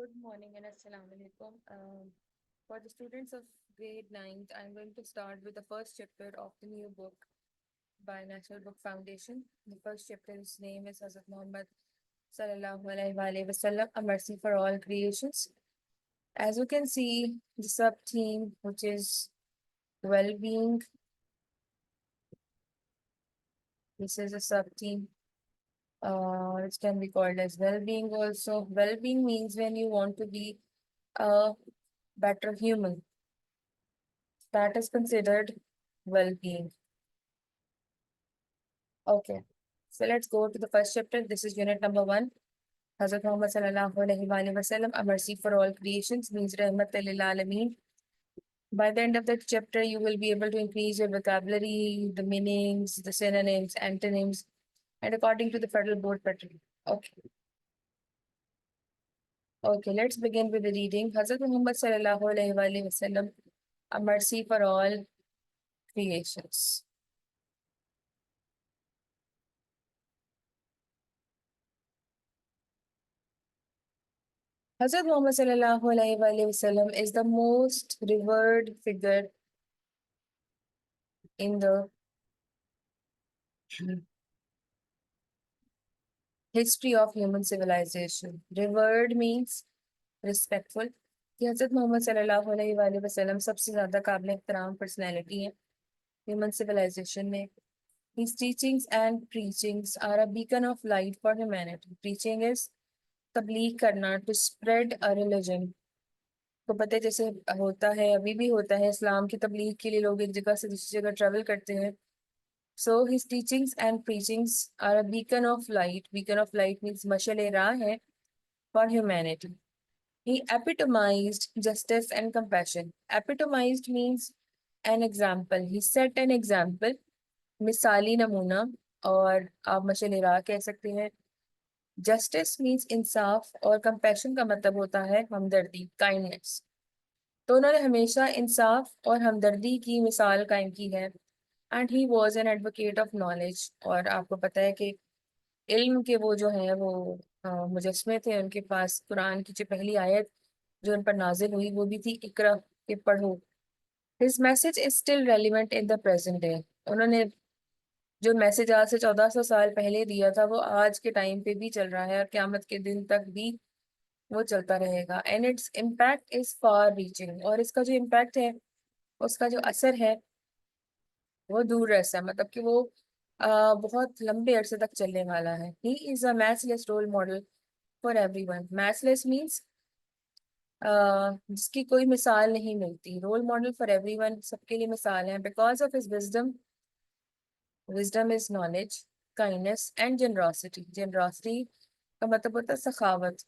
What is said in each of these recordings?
Good morning and Assalamu alaikum. For the students of grade 9th, I'm going to start with the first chapter of the new book by National Book Foundation. The first chapter's name is Hazrat Muhammad Sallallahu Alaihi Wasallam, A Mercy for All Creations. As you can see, the sub-theme, which is well-being, this is a sub-theme. It can be called as well-being also. Well-being means when you want to be a better human. That is considered well-being. Okay, so let's go to the first chapter. This is unit number 1. Hazrat Muhammad sallallahu alaihi wasallam, a mercy for all creations, means rahmat lil alameen. By the end of the chapter, you will be able to increase your vocabulary, the meanings, the synonyms, antonyms, and according to the federal board pattern. Okay. Okay, let's begin with the reading. Hazrat Muhammad sallallahu alaihi wasallam, a mercy for all creations. Hazrat Muhammad sallallahu alaihi wasallam is the most revered figure in the history of human civilization. Revered means respectful. कि हज़रत मोहम्मद सल्लल्लाहु अलैहि वसल्लम सबसे ज़्यादा काबिल एहतराम personality है ह्यूमन सिविलाइजेशन में. His teachings and preachings are a beacon of light for humanity. Preaching is तबलीग करना, to spread a religion. तो पता है जैसे होता है, अभी भी होता है, इस्लाम की तबलीग के लिए लोग एक जगह से दूसरी जगह ट्रेवल करते हैं. So his teachings and preachings are a beacon of light. Beacon of light means mashal-e-rah hai for humanity. He epitomized justice and compassion. Epitomized means an example. He set an example. मिसाली नमूना और आप मशल-ए-राह कह सकते हैं. Justice means इंसाफ और compassion का मतलब होता है हमदर्दी, काइंडनेस. तो उन्होंने हमेशा इंसाफ और हमदर्दी की मिसाल कायम की है. And he was an advocate of knowledge. और आपको पता है कि इल्म के वो जो हैं वो मुजस्मे थे. उनके पास कुरान की जो पहली आयत जो उन पर नाजिल हुई वो भी थी इकरा, के पढ़ो. His message is still relevant in the present day. उन्होंने जो मैसेज आज से 1400 साल पहले दिया था वो आज के टाइम पे भी चल रहा है और क़यामत के दिन तक भी वो चलता रहेगा. And its impact is far reaching. और इसका जो इम्पैक्ट है, उसका जो असर है वो दूर रस है, मतलब कि वो बहुत लंबे अरसे तक चलने वाला है. He is a matchless role model for everyone. Matchless means जिसकी कोई मिसाल नहीं मिलती. रोल मॉडल फॉर एवरीवन, सबके लिए मिसाल है. Because of his wisdom. Wisdom is knowledge, kindness and generosity. Generosity का मतलब होता है सखावत.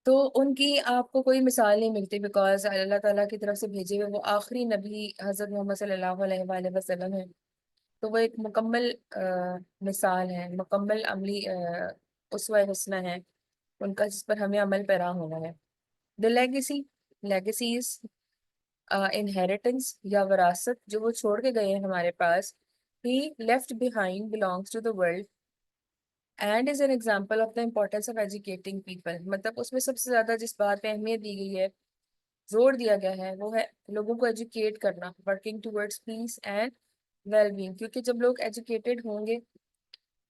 तो उनकी आपको कोई मिसाल नहीं मिलती बिकॉज अल्लाह ताला की तरफ से भेजे हुए वो आखिरी नबी हज़रत मोहम्मद सल्लल्लाहु अलैहि वसल्लम है. तो वो एक मुकम्मल मिसाल है, मुकम्मल अमली उसवा हुस्ना है उनका, जिस पर हमें अमल पैरा होना है. The legacy. लेगेसीज इनहेरिटेंस या विरासत जो वो छोड़ के गए हैं हमारे पास. He left behind belongs to the world and is an example of the importance of educating people. मतलब उसमें सबसे ज्यादा जिस बात पे अहमियत दी गई है, जोर दिया गया है, वो है लोगों को एजुकेट करना. Working towards peace and wellbeing. क्योंकि जब लोग एजुकेटेड होंगे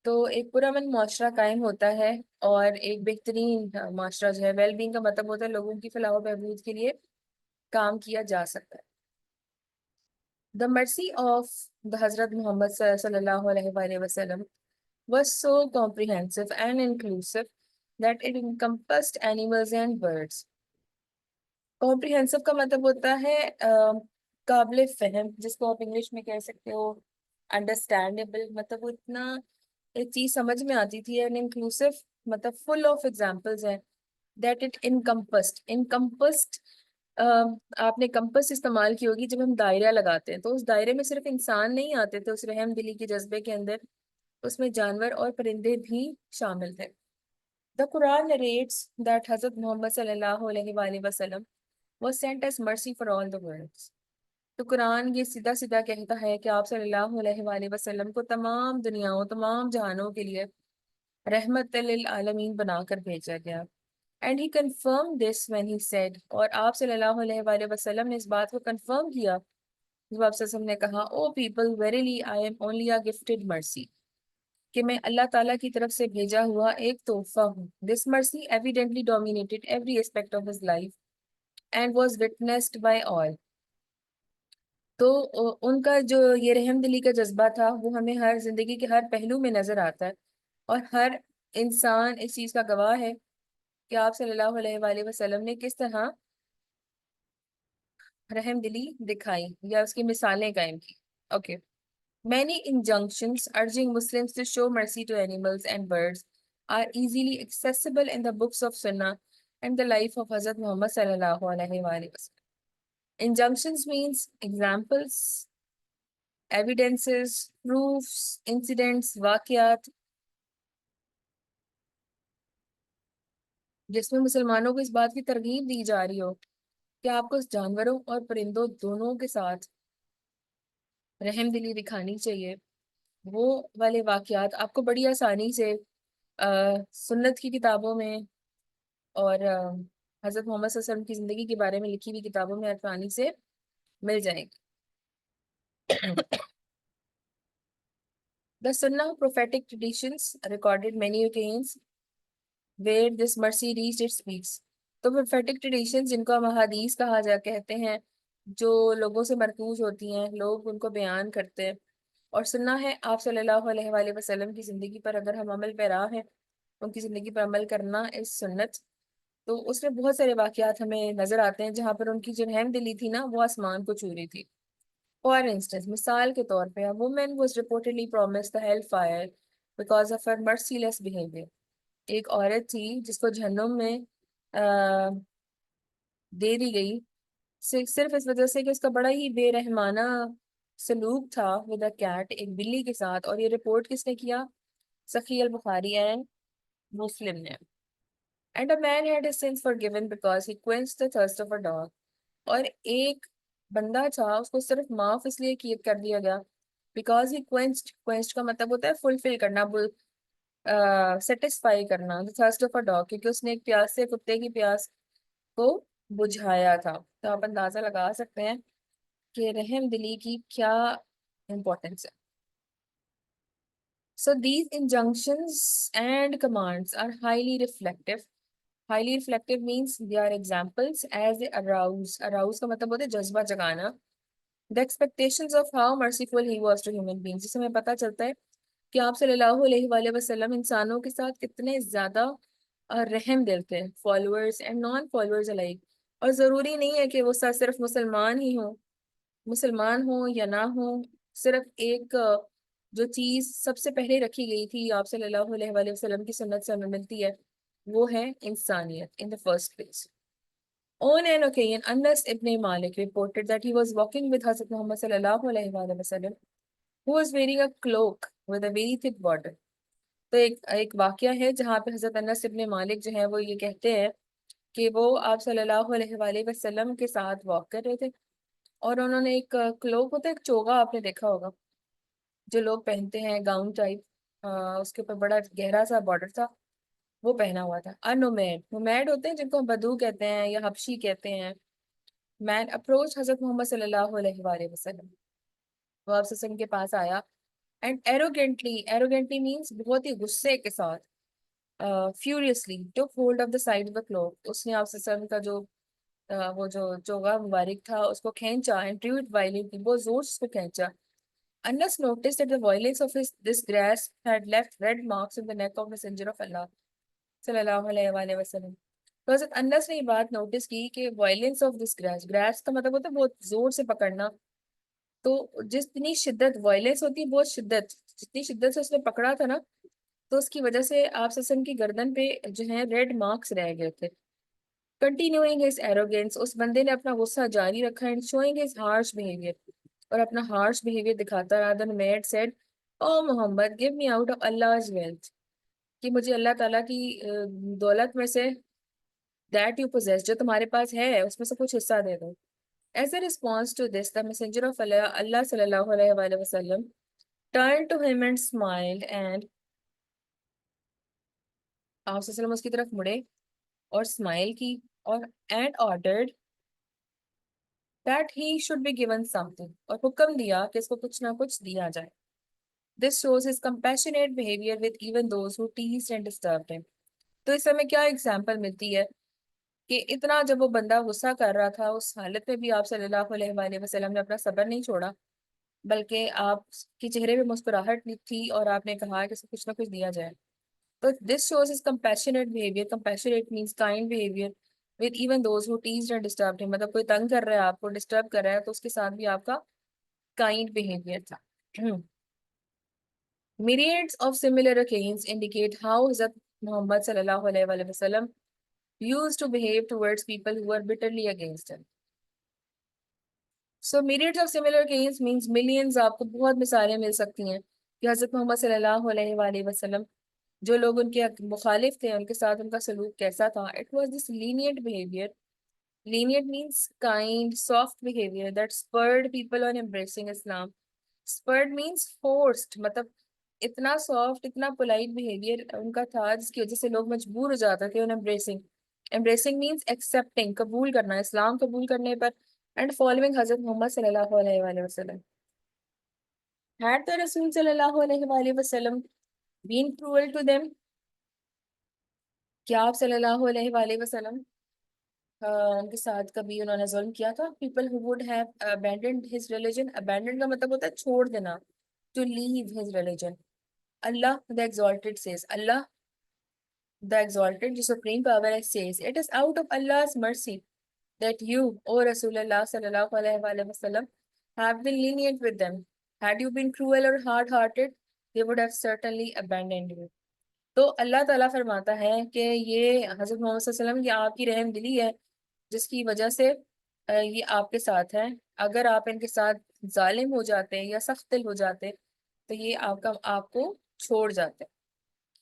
तो एक पुरअमन माशरा कायम होता है और एक बेहतरीन माशरा जो है, वेलबींग का मतलब होता है लोगों की फलाह व बहबूद के लिए काम किया जा सकता है. द मर्सी ऑफ द हजरत मोहम्मद सल्लल्लाहु अलैहि वसल्लम was so comprehensive and inclusive that it encompassed animals and birds. Comprehensive का मतलब होता है काबिल फहम, जिसको आप इंग्लिश में कह सकते हो अंडरस्टैंडेबल. मतलब वो इतना एक चीज समझ में आती थी. एंड इंक्लूसिव मतलब फुल ऑफ एग्जाम्पल्स है. That it encompassed. इनकम्पस्ड आपने कंपस इस्तेमाल की होगी जब हम दायरा लगाते हैं, तो उस दायरे में सिर्फ इंसान नहीं आते थे उस रहम दिली के जज्बे के अंदर, उसमें जानवर और परिंदे भी शामिल थे. द कुरान नरेट्स दैट हजरत मोहम्मद सल्लल्लाहु अलैहि वसल्लम was sent as mercy for all the worlds. तो कुरान ये सीधा सीधा कहता है कि आप सल्लल्लाहु अलैहि वसल्लम को तमाम दुनियाओं, तमाम जहानों के लिए रहमत लिल आलमीन बनाकर भेजा गया. And he confirm this when he said, और आप सल्लल्लाहु अलैहि वसल्लम ने इस बात को कंफर्म किया जब आप सल्लल्लाहु अलैहि वसल्लम ने कहा, O people verily I am only a gifted mercy, कि मैं अल्लाह ताला की तरफ से भेजा हुआ एक तोहफा हूँ। This mercy evidently dominated every aspect of his life and was witnessed by all. तो उनका जो ये रहमदिली का जज्बा था वो हमें हर जिंदगी के हर पहलू में नजर आता है, और हर इंसान इस चीज का गवाह है कि आप सल्लल्लाहु अलैहि वसल्लम ने किस तरह रहमदिली दिखाई या उसकी मिसालें कायम की। Okay, many injunctions urging Muslims to show mercy to animals and birds are easily accessible in the books of Sunnah and the life of Hazrat Muhammad sallallahu alaihi wasallam. Injunctions means examples, evidences, proofs, incidents, वाकयात, जिसमें मुसलमानों को इस बात की तरगीब दी जा रही हो कि आपको जानवरों और परिंदों दोनों के साथ रहमदिली दिखानी चाहिए। वो वाले वाकयात आपको बड़ी आसानी से सुन्नत की किताबों में और हजरत मोहम्मद सल्लल्लाहु अलैहि वसल्लम की जिंदगी के बारे में लिखी हुई किताबों में आसानी से मिल जाएगी। The Sunnah prophetic traditions recorded many occasions where this mercy reached its peaks. तो prophetic traditions जिनको हम अहादीस कहा जा कहते हैं, जो लोगों से मरकूज होती हैं, लोग उनको बयान करते हैं, और सुन्ना है आप सल्लल्लाहु अलैहि वसल्लम की जिंदगी पर अगर हम अमल पैरा हैं, उनकी जिंदगी पर अमल करना इस सुन्नत, तो उसमें बहुत सारे वाकयात हमें नजर आते हैं जहाँ पर उनकी जो रहम दिली थी ना वो आसमान को छू रही थी। फॉर इंस्टेंस, मिसाल के तौर पे, a woman was reportedly promised the hellfire because of her merciless behavior। एक औरत थी जिसको जहन्नुम में दे दी गई सिर्फ इस वजह से कि उसका बड़ा ही बेरहमाना सलूक था विद अ कैट, एक बिल्ली के साथ। और ये रिपोर्ट किसने किया? सखी अल बुखारी एंड मुस्लिम ने। And a man had his sins forgiven because he quenched the thirst of a dog. और एक बंदा था, उसको सिर्फ माफ इसलिए किया कर दिया गया बिकॉज ही क्वेंच्ड, क्वेंच्ड का मतलब होता है फुलफिल करना, सेटिस्फाई करना, the thirst of a dog, क्योंकि उसने एक प्यास से, कुत्ते की प्यास को बुझाया था। तो आप अंदाजा लगा सकते हैं कि रहम दिली की क्या इम्पोर्टेंस है। So these injunctions and commands are highly reflective. Highly reflective means they are examples as they arouse. Arouse का मतलब होता है जज्बा जगाना। The expectations of how merciful he was to human beings, जिससे हमें पता चलता है कि आप सल्लल्लाहु अलैहि वसल्लम इंसानों के साथ कितने ज्यादा रहम दिल थे, followers and non followers alike. और जरूरी नहीं है कि वो सिर्फ मुसलमान ही हो, मुसलमान हो या ना हो, सिर्फ एक जो चीज सबसे पहले रखी गई थी आप सल्लल्लाहु अलैहि वसल्लम की सुन्नत से हमें मिलती है, वो है इंसानियत in the first place. On an occasion, Anas ibn Malik reported that he was walking with Hazrat Muhammad sallallahu alaihi wasallam, who was wearing a cloak with a very thick border. तो एक वाकया है जहाँ पे हजरत अनस इब्ने मालिक जो है वो ये कहते हैं कि वो आप सल्लल्लाहु अलैहि वसल्लम के साथ वॉक कर रहे थे, और उन्होंने एक क्लोक होता है, एक चोगा आपने देखा होगा जो लोग पहनते हैं, गाउन टाइप, उसके ऊपर बड़ा गहरा सा बॉर्डर था, वो पहना हुआ था। नोमैड, नोमैड होते हैं जिनको हम बदू कहते हैं या हबशी कहते हैं। मैन अप्रोच हजरत मोहम्मद सल्लल्लाहु अलैहि वसल्लम, वो आप सल्लम के पास आया एंड एरोगेंटली, एरोगेंटली मीन्स बहुत ही गुस्से के साथ, furiously took hold of the side of the cloth, उसने आप सल्लम का जो वो जो चोगा मुबारक था उसको खींचा एंड ड्रू इट वायलेंटली, बहुत जोर से उसको खींचा। Anas noticed that the violence of this grasp had left red marks on the neck of Messenger of Allah सल्लल्लाहु अलैहि वसल्लम। तो हज़रत अनस ने ये बात नोटिस की कि violence of this grass, grass का मतलब होता है बहुत जोर से पकड़ना। तो जितनी शिद्दत वायलेंस होती है, बहुत शिद्दत, जितनी शिद्दत से उसने पकड़ा था ना, तो उसकी वजह से आप सल्लम की गर्दन पे जो है रेड मार्क्स रह गए थे। कंटिन्यूइंग हिज एरोगेंस, उस बंदे ने अपना गुस्सा जारी रखा and showing his harsh behaviour, और अपना हार्श बिहेवियर दिखाता रहा। Then mad said, O Muhammad give me out of अल्लाह's वेल्थ, कि मुझे अल्लाह ताला की दौलत में से, दैट यू पोजेस, जो तुम्हारे पास है उसमें से कुछ हिस्सा दे दो। As a response to this the messenger of Allah सल्लल्लाहु अलैहि वसल्लम turn to him and smiled, and आप सल्लल्लाहु अलैहि वसल्लम उसकी तरफ मुड़े और स्माइल की और and ordered that he should be given something, और हुक्म दिया कि इसको कुछ ना कुछ दिया जाए। This shows his compassionate behaviour with even those who teased and disturbed him. तो इस समय क्या एग्जांपल मिलती है कि इतना जब वो बंदा गुस्सा कर रहा था उस हालत में भी आप सल्लल्लाहु अलैहि वसल्लम ने अपना सब्र नहीं छोड़ा, बल्कि आपके चेहरे पे मुस्कुराहट थी और आपने कहा कि इसको कुछ ना कुछ दिया जाए। तो this shows is compassionate behaviour. Compassionate means kind behaviour with even those who teased and disturbed him, मतलब कोई तंग कर रहा है आपको, डिस्टर्ब कर रहा है, तो उसके साथ भी आपका काइंड बिहेवियर था। Myriads of similar occasions indicate how Hazrat Muhammad sallallahu alaihi wasallam used to behave towards people who were bitterly against him. So myriads of similar occasions means millions, आपको बहुत मिसालें मिल सकती हैं कि हज़रत मोहम्मद सल्लल्लाहु अलैहि वसल्लम जो लोग उनके मुखालिफ थे उनके साथ उनका सलूक कैसा था। It was this lenient behavior. Lenient means kind, soft behavior that spurred people on embracing Islam. Spurred means forced, मतलब इतना सॉफ्ट इतना पोलाइट बिहेवियर उनका था जिसकी वजह से लोग मजबूर हो जाते थे उन एम्ब्रेसिंग। एम्ब्रेसिंग मीन्स एक्सेप्टिंग, कबूल करना, इस्लाम कबूल करने पर, एंड फॉलोइंग हजरत मोहम्मद सल्लल्लाहु अलैहि वसल्लम। Had the Rasul सल्लल्लाहु अलैहि वसल्लम been cruel to them? क्या आप सल्लल्लाहु अलैहि वसल्लम उनके साथ कभी उन्होंने जुल्म किया था? People who would have abandoned his religion. Abandoned का मतलब होता है छोड़ देना, to leave his religion. Allah the Exalted says, Allah the Exalted, the Supreme Power says, it is out of Allah's mercy that you, O Rasulullah sallallahu alaihi wasallam, have been lenient with them. Had you been cruel or hard-hearted, they would have certainly abandoned you. तो अल्लाह ताला फरमाता है कि ये हज़रत मोहम्मद सल्लल्लाहु अलैहि वसल्लम की आपकी रहम दिली है जिसकी वजह से ये आपके साथ है। अगर आप इनके साथ जालिम हो जाते या सख्त दिल हो जाते तो ये आपको छोड़ जाते।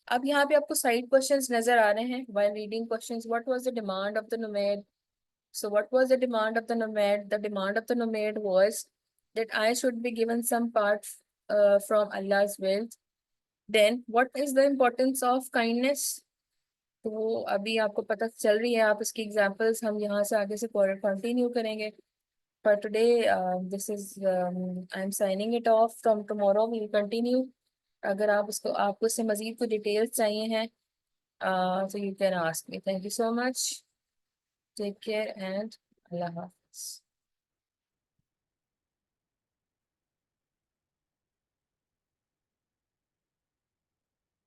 अब यहाँ पे आपको साइड क्वेश्चंस नजर आ रहे हैं while reading questions. What was the demand of the nomad? So what was the demand of the nomad? The demand of the nomad was that I should be given some part from Allah's will. Then what is the importance of kindness? तो अभी आपको पता चल रही है, आप इसकी examples हम यहाँ से आगे से कंटिन्यू करेंगे। For today, this is I'm signing it off. From tomorrow we'll continue. अगर आपको इससे मजीद कोई डिटेल्स चाहिए हैं so you can ask me. Thank you so much. Take care and Allah Hafiz.